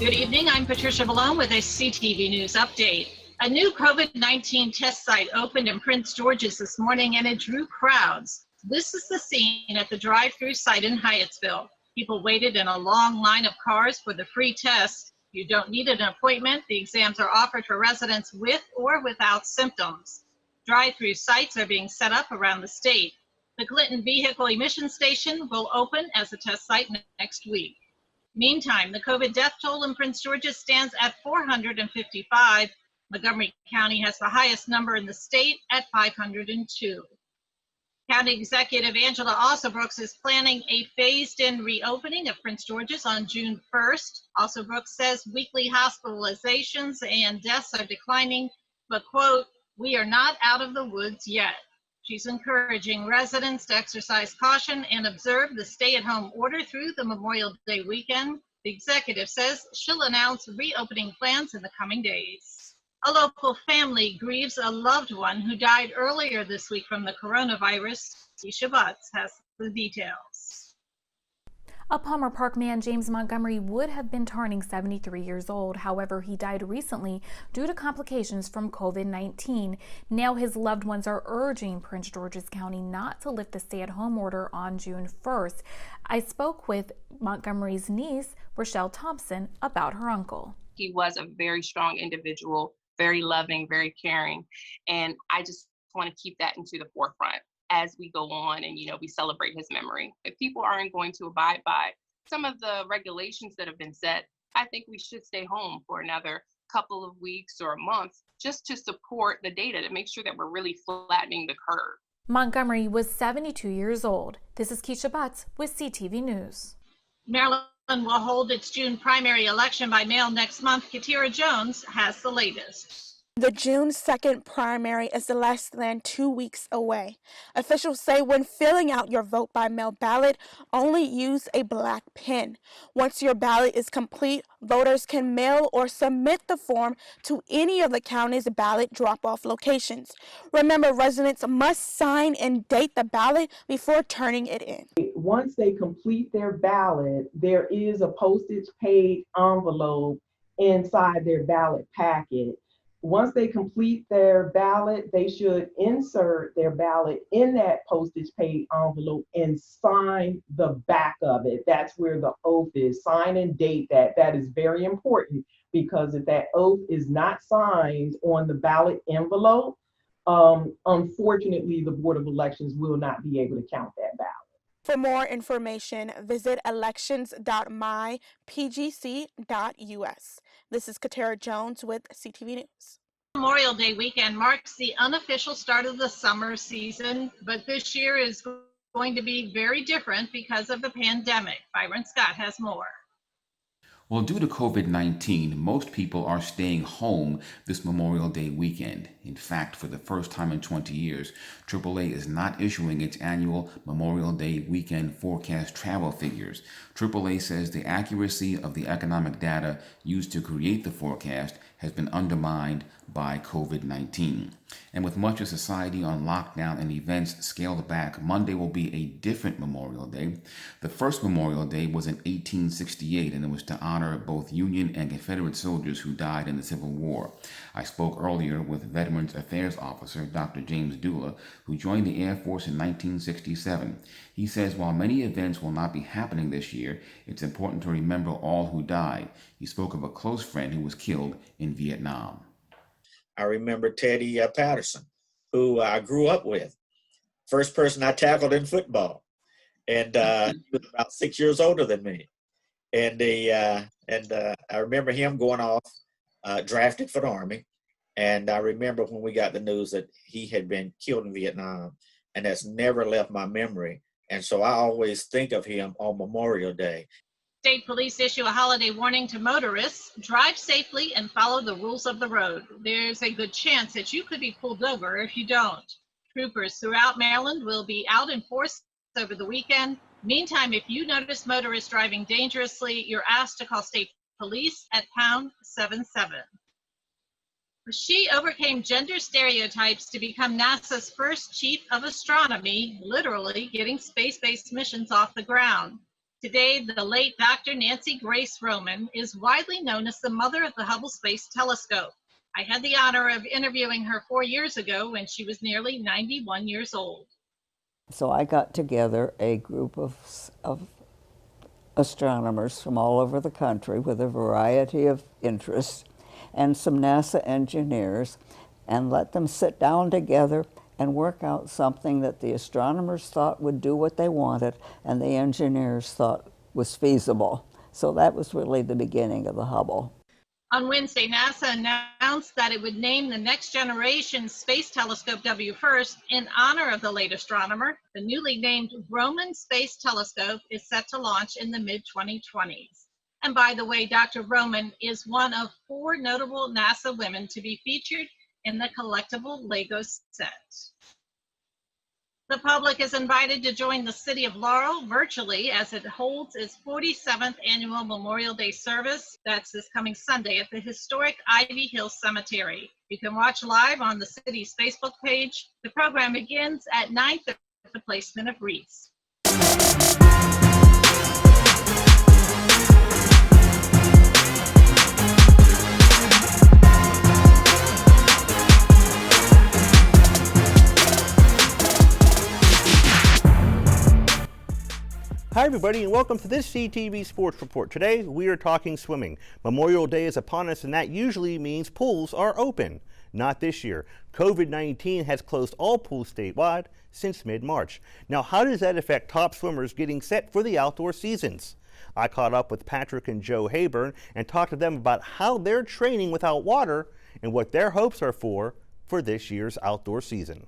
Good evening. I'm Patricia Malone with a CTV News update. A new COVID-19 test site opened in Prince George's this morning and it drew crowds. This is the scene at the drive-through site in Hyattsville. People waited in a long line of cars for the free test. You don't need an appointment. The exams are offered for residents with or without symptoms. Drive-through sites are being set up around the state. The Clinton Vehicle Emission Station will open as a test site next week. Meantime, the COVID death toll in Prince George's stands at 455. Montgomery County has the highest number in the state at 502. County Executive Angela Alsobrooks is planning a phased-in reopening of Prince George's on June 1st. Alsobrooks says weekly hospitalizations and deaths are declining, but, quote, "We are not out of the woods yet." She's encouraging residents to exercise caution and observe the stay-at-home order through the Memorial Day weekend. The executive says she'll announce reopening plans in the coming days. A local family grieves a loved one who died earlier this week from the coronavirus. Keisha Butts has the details. A Palmer Park man, James Montgomery, would have been turning 73 years old. However, he died recently due to complications from COVID-19. Now his loved ones are urging Prince George's County not to lift the stay-at-home order on June 1st. I spoke with Montgomery's niece, Rochelle Thompson, about her uncle. He was a very strong individual, very loving, very caring, and I just want to keep that into the forefront as we go on and, we celebrate his memory. If people aren't going to abide by some of the regulations that have been set, I think we should stay home for another couple of weeks or a month just to support the data to make sure that we're really flattening the curve. Montgomery was 72 years old. This is Keisha Butts with CTV News. Maryland will hold its June primary election by mail next month. Katira Jones has the latest. The June 2nd primary is less than 2 weeks away. Officials say when filling out your vote by mail ballot, only use a black pen. Once your ballot is complete, voters can mail or submit the form to any of the county's ballot drop-off locations. Remember, residents must sign and date the ballot before turning it in. Once they complete their ballot, there is a postage-paid envelope inside their ballot packet. Once they complete their ballot, they should insert their ballot in that postage-paid envelope and sign the back of it. That's where the oath is. Sign and date that. That is very important because if that oath is not signed on the ballot envelope, unfortunately, the Board of Elections will not be able to count that ballot. For more information, visit elections.mypgc.us. This is Katira Jones with CTV News. Memorial Day weekend marks the unofficial start of the summer season, but this year is going to be very different because of the pandemic. Byron Scott has more. Well, due to COVID-19, most people are staying home this Memorial Day weekend. In fact, for the first time in 20 years, AAA is not issuing its annual Memorial Day weekend forecast travel figures. AAA says the accuracy of the economic data used to create the forecast has been undermined by COVID-19. And with much of society on lockdown and events scaled back, Monday will be a different Memorial Day. The first Memorial Day was in 1868, and it was to honor both Union and Confederate soldiers who died in the Civil War. I spoke earlier with Veterans Affairs Officer Dr. James Dula, who joined the Air Force in 1967. He says while many events will not be happening this year, it's important to remember all who died. He spoke of a close friend who was killed in Vietnam. I remember Teddy Patterson, who I grew up with. First person I tackled in football. And he was about 6 years older than me. And I remember him going off, drafted for the Army. And I remember when we got the news that he had been killed in Vietnam, and that's never left my memory. And so I always think of him on Memorial Day. State police issue a holiday warning to motorists. Drive safely and follow the rules of the road. There's a good chance that you could be pulled over if you don't. Troopers throughout Maryland will be out in force over the weekend. Meantime, if you notice motorists driving dangerously, you're asked to call state police at pound 77. She overcame gender stereotypes to become NASA's first chief of astronomy, literally getting space-based missions off the ground. Today, the late Dr. Nancy Grace Roman is widely known as the mother of the Hubble Space Telescope. I had the honor of interviewing her 4 years ago when she was nearly 91 years old. So I got together a group of astronomers from all over the country with a variety of interests and some NASA engineers and let them sit down together and work out something that the astronomers thought would do what they wanted and the engineers thought was feasible. So that was really the beginning of the Hubble. On Wednesday, NASA announced that it would name the next generation Space Telescope WFIRST in honor of the late astronomer. The newly named Roman Space Telescope is set to launch in the mid-2020s. And by the way, Dr. Roman is one of 4 notable NASA women to be featured in the collectible Lego set. The public is invited to join the City of Laurel virtually as it holds its 47th annual Memorial Day service. That's this coming Sunday at the historic Ivy Hill Cemetery. You can watch live on the city's Facebook page. The program begins at 9:30 with the placement of wreaths. Hi everybody and welcome to this CTV Sports Report. Today we are talking swimming. Memorial Day is upon us and that usually means pools are open. Not this year. COVID-19 has closed all pools statewide since mid-March. Now how does that affect top swimmers getting set for the outdoor seasons? I caught up with Patrick and Joe Hayburn and talked to them about how they're training without water and what their hopes are for this year's outdoor season.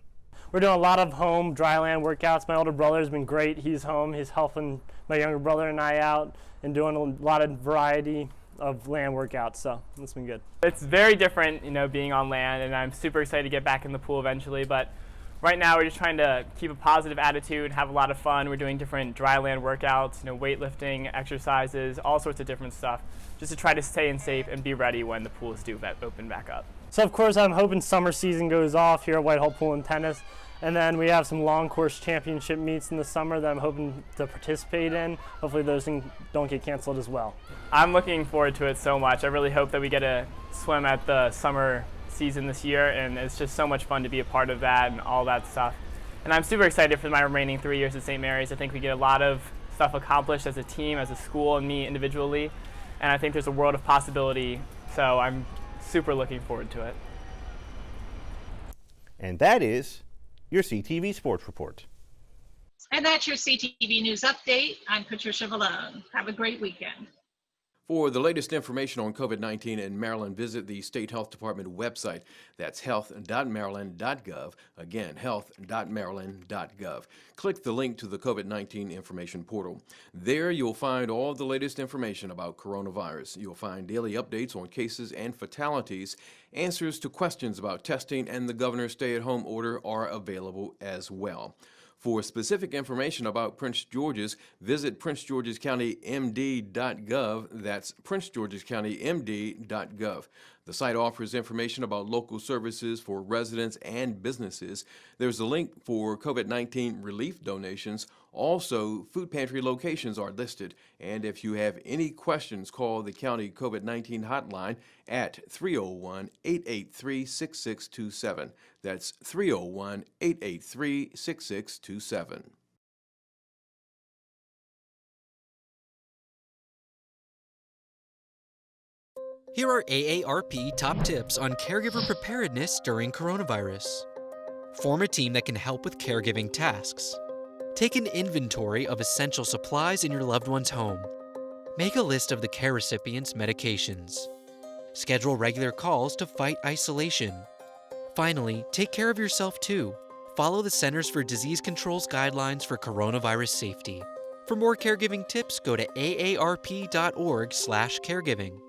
We're doing a lot of home dryland workouts. My older brother's been great. He's home. He's helping my younger brother and I out and doing a lot of variety of land workouts, so it's been good. It's very different, being on land, and I'm super excited to get back in the pool eventually, but right now we're just trying to keep a positive attitude, have a lot of fun. We're doing different dry land workouts, weightlifting, exercises, all sorts of different stuff, just to try to stay safe and be ready when the pools do open back up. So of course I'm hoping summer season goes off here at Whitehall Pool and Tennis. And then we have some long course championship meets in the summer that I'm hoping to participate in. Hopefully those things don't get canceled as well. I'm looking forward to it so much. I really hope that we get to swim at the summer season this year, and it's just so much fun to be a part of that and all that stuff. And I'm super excited for my remaining 3 years at St. Mary's. I think we get a lot of stuff accomplished as a team, as a school, and me individually. And I think there's a world of possibility, so I'm super looking forward to it. And that is your CTV Sports Report. And that's your CTV News Update. I'm Patricia Vallone. Have a great weekend. For the latest information on COVID-19 in Maryland, visit the State Health Department website. That's health.maryland.gov. Again, health.maryland.gov. Click the link to the COVID-19 information portal. There you'll find all of the latest information about coronavirus. You'll find daily updates on cases and fatalities. Answers to questions about testing and the governor's stay-at-home order are available as well. For specific information about Prince George's, visit princegeorgescountymd.gov. That's princegeorgescountymd.gov. The site offers information about local services for residents and businesses. There's a link for COVID-19 relief donations. Also, food pantry locations are listed. And if you have any questions, call the county COVID-19 hotline at 301-883-6627. That's 301-883-6627. Here are AARP top tips on caregiver preparedness during coronavirus. Form a team that can help with caregiving tasks. Take an inventory of essential supplies in your loved one's home. Make a list of the care recipient's medications. Schedule regular calls to fight isolation. Finally, take care of yourself too. Follow the Centers for Disease Control's guidelines for coronavirus safety. For more caregiving tips, go to aarp.org/caregiving.